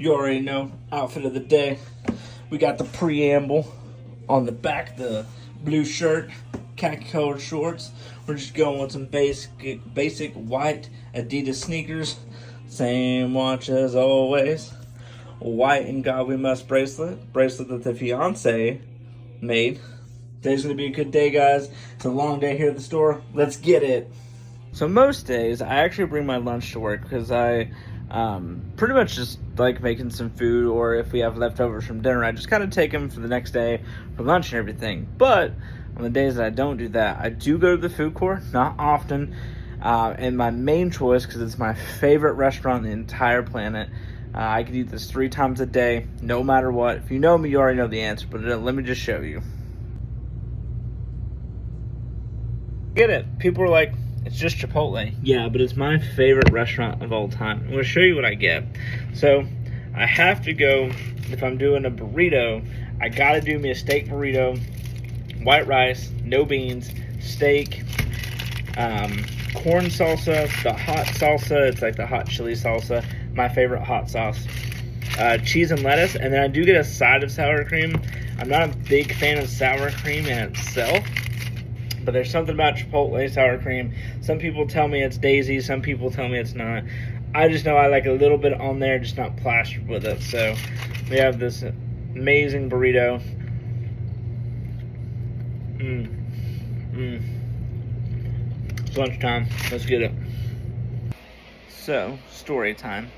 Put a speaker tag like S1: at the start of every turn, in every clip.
S1: You already know, outfit of the day. We got the preamble on the back, the blue shirt, khaki colored shorts. We're just going with some basic white Adidas sneakers. Same watch as always. White and God We Must bracelet that the fiance made. Today's gonna be a good day, guys. It's a long day here at the store. Let's get it. So most days I actually bring my lunch to work because I pretty much just like making some food, or if we have leftovers from dinner, I just kind of take them for the next day for lunch and everything. But on the days that I don't do that, I do go to the food court, not often. And my main choice, because it's my favorite restaurant on the entire planet, I could eat this 3 times a day, no matter what. If you know me, you already know the answer, but let me just show you. Get it? People are like, it's just Chipotle. Yeah, but it's my favorite restaurant of all time. I'm going to show you what I get. So, I have to go, if I'm doing a burrito, I got to do me a steak burrito, white rice, no beans, steak, corn salsa, the hot salsa, it's like the hot chili salsa, my favorite hot sauce, cheese and lettuce, and then I do get a side of sour cream. I'm not a big fan of sour cream in itself, but there's something about Chipotle sour cream. Some people tell me it's Daisy, some people tell me it's not. I just know I like a little bit on there, just not plastered with it. So we have this amazing burrito. It's lunchtime. Let's get it. So, story time.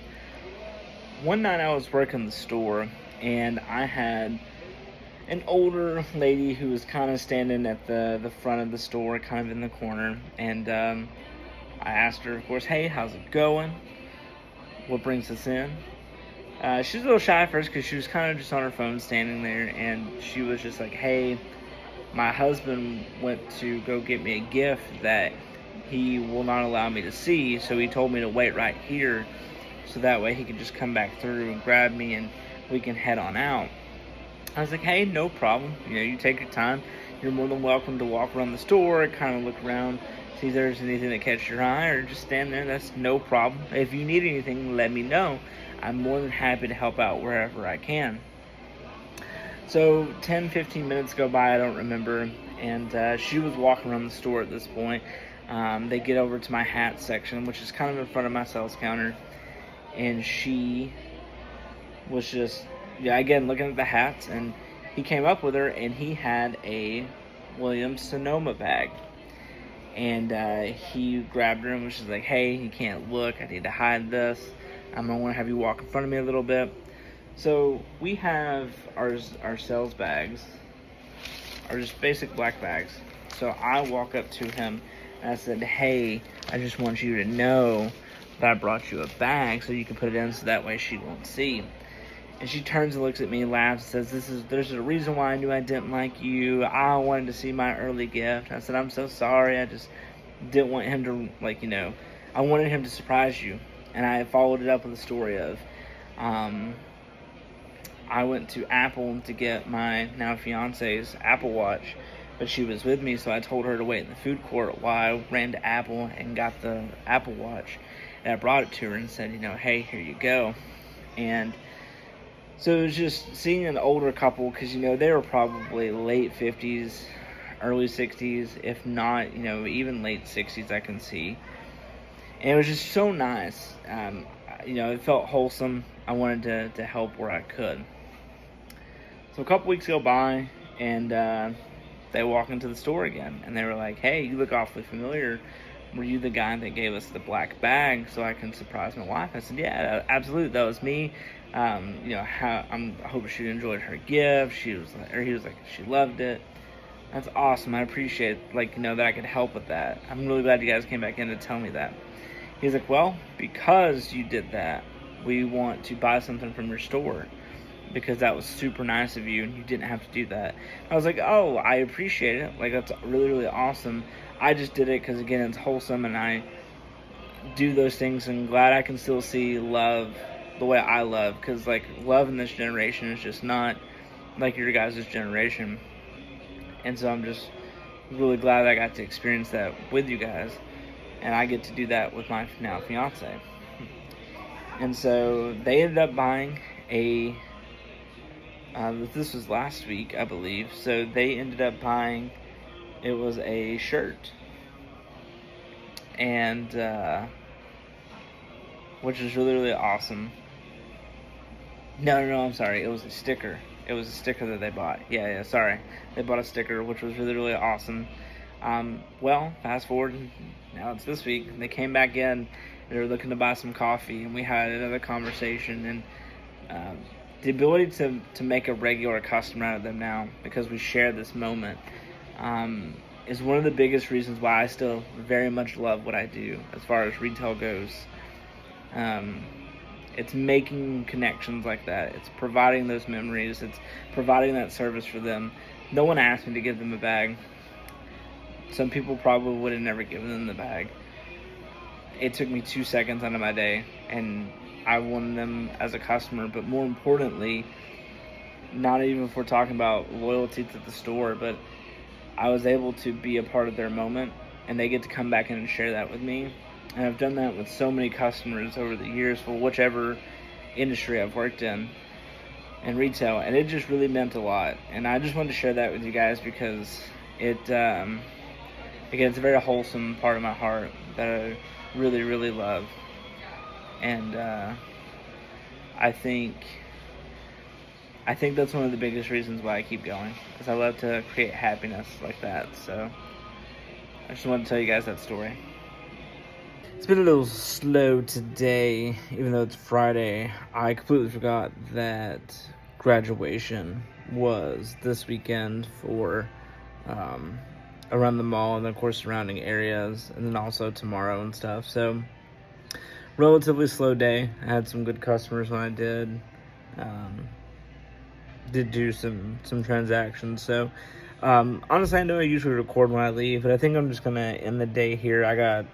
S1: One night I was working the store, and I had an older lady who was kind of standing at the front of the store, kind of in the corner, and I asked her, of course, hey, how's it going? What brings us in? She was a little shy at first because she was kind of just on her phone standing there, and she was just like, hey, my husband went to go get me a gift that he will not allow me to see, so he told me to wait right here so that way he could just come back through and grab me and we can head on out. I was like, hey, no problem. You know, you take your time. You're more than welcome to walk around the store, kind of look around, see if there's anything that catches your eye, or just stand there. That's no problem. If you need anything, let me know. I'm more than happy to help out wherever I can. So 10, 15 minutes go by, I don't remember, and she was walking around the store at this point. They get over to my hat section, which is kind of in front of my sales counter, and she was just, again, looking at the hats, and he came up with her, and he had a Williams-Sonoma bag, and he grabbed her and was just like, hey, you can't look, I need to hide this, I'm going to want to have you walk in front of me a little bit. So we have our sales bags, are just basic black bags. So I walk up to him and I said, hey, I just want you to know that I brought you a bag so you can put it in so that way she won't see. And she turns and looks at me, laughs, and says, there's a reason why I knew I didn't like you. I wanted to see my early gift. I said, I'm so sorry. I just didn't want him to, I wanted him to surprise you. And I followed it up with a story of, I went to Apple to get my now fiance's Apple Watch, but she was with me, so I told her to wait in the food court while I ran to Apple and got the Apple Watch. And I brought it to her and said, hey, here you go. And so it was just seeing an older couple, because, they were probably late 50s, early 60s, if not, even late 60s, I can see. And it was just so nice. It felt wholesome. I wanted to help where I could. So a couple weeks go by, and they walk into the store again, and they were like, hey, you look awfully familiar. Were you the guy that gave us the black bag so I can surprise my wife? I said, yeah, absolutely, that was me. I hope she enjoyed her gift. He was like, she loved it. That's awesome. I appreciate, that I could help with that. I'm really glad you guys came back in to tell me that. He's like, well, because you did that, we want to buy something from your store, because that was super nice of you and you didn't have to do that. I was like, oh, I appreciate it. That's really, really awesome. I just did it because, again, it's wholesome, and I do those things, and glad I can still see love the way I love, because, love in this generation is just not like your guys' generation. And so I'm just really glad I got to experience that with you guys, and I get to do that with my now fiance. And so they ended up buying this was last week, I believe. So they ended up buying, it was a shirt, and which is really, really awesome. No, I'm sorry. It was a sticker. It was a sticker that they bought. Yeah, sorry. They bought a sticker, which was really, really awesome. Well, fast forward, now it's this week. They came back in, they were looking to buy some coffee, and we had another conversation, and the ability to make a regular customer out of them now, because we share this moment, is one of the biggest reasons why I still very much love what I do as far as retail goes. It's making connections like that. It's providing those memories. It's providing that service for them. No one asked me to give them a bag. Some people probably would have never given them the bag. It took me 2 seconds out of my day, and I won them as a customer. But more importantly, not even if we're talking about loyalty to the store, but I was able to be a part of their moment, and they get to come back in and share that with me. And I've done that with so many customers over the years for whichever industry I've worked in retail, and it just really meant a lot. And I just wanted to share that with you guys because it, again, it's a very wholesome part of my heart that I really, really love. And I think that's one of the biggest reasons why I keep going, because I love to create happiness like that. So I just wanted to tell you guys that story. It's been a little slow today, even though it's Friday. I completely forgot that graduation was this weekend for around the mall and, of course, surrounding areas, and then also tomorrow and stuff. So, relatively slow day. I had some good customers when I did do some transactions. So, honestly, I know I usually record when I leave, but I think I'm just going to end the day here. I got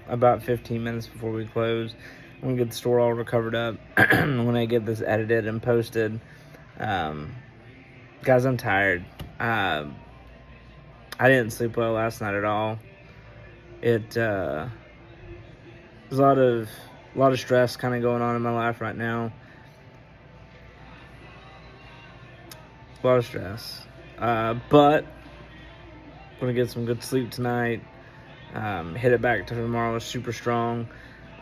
S1: about 15 minutes before we close. I'm gonna get the store all recovered up when I get this edited and posted. Guys, I'm tired. I didn't sleep well last night at all. There's a lot of stress kind of going on in my life right now. A lot of stress. But I'm gonna get some good sleep tonight. Hit it back to tomorrow super strong.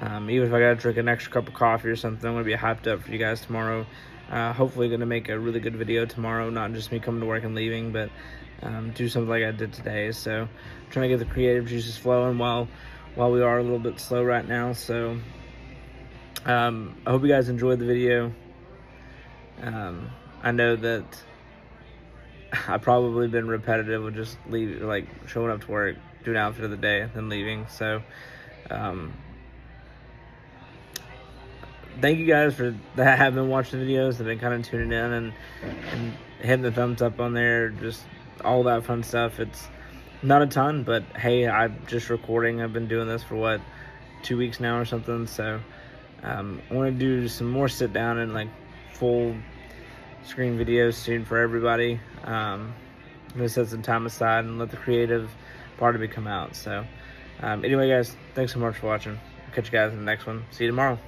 S1: Even if I gotta drink an extra cup of coffee or something, I'm gonna be hyped up for you guys tomorrow. Hopefully gonna make a really good video tomorrow, not just me coming to work and leaving, but do something like I did today. So trying to get the creative juices flowing while we are a little bit slow right now. So I hope you guys enjoyed the video. I know that I've probably been repetitive with just showing up to work, doing outfit of the day, then leaving. So thank you guys that have been watching the videos, that have been kind of tuning in and hitting the thumbs up on there, just all that fun stuff. It's not a ton, but hey, I'm just recording. I've been doing this for 2 weeks now or something. So I want to do some more sit down and full screen videos soon for everybody. I'm gonna set some time aside and let the creative part of me come out. So anyway, guys, thanks so much for watching. I'll catch you guys in the next one. See you tomorrow.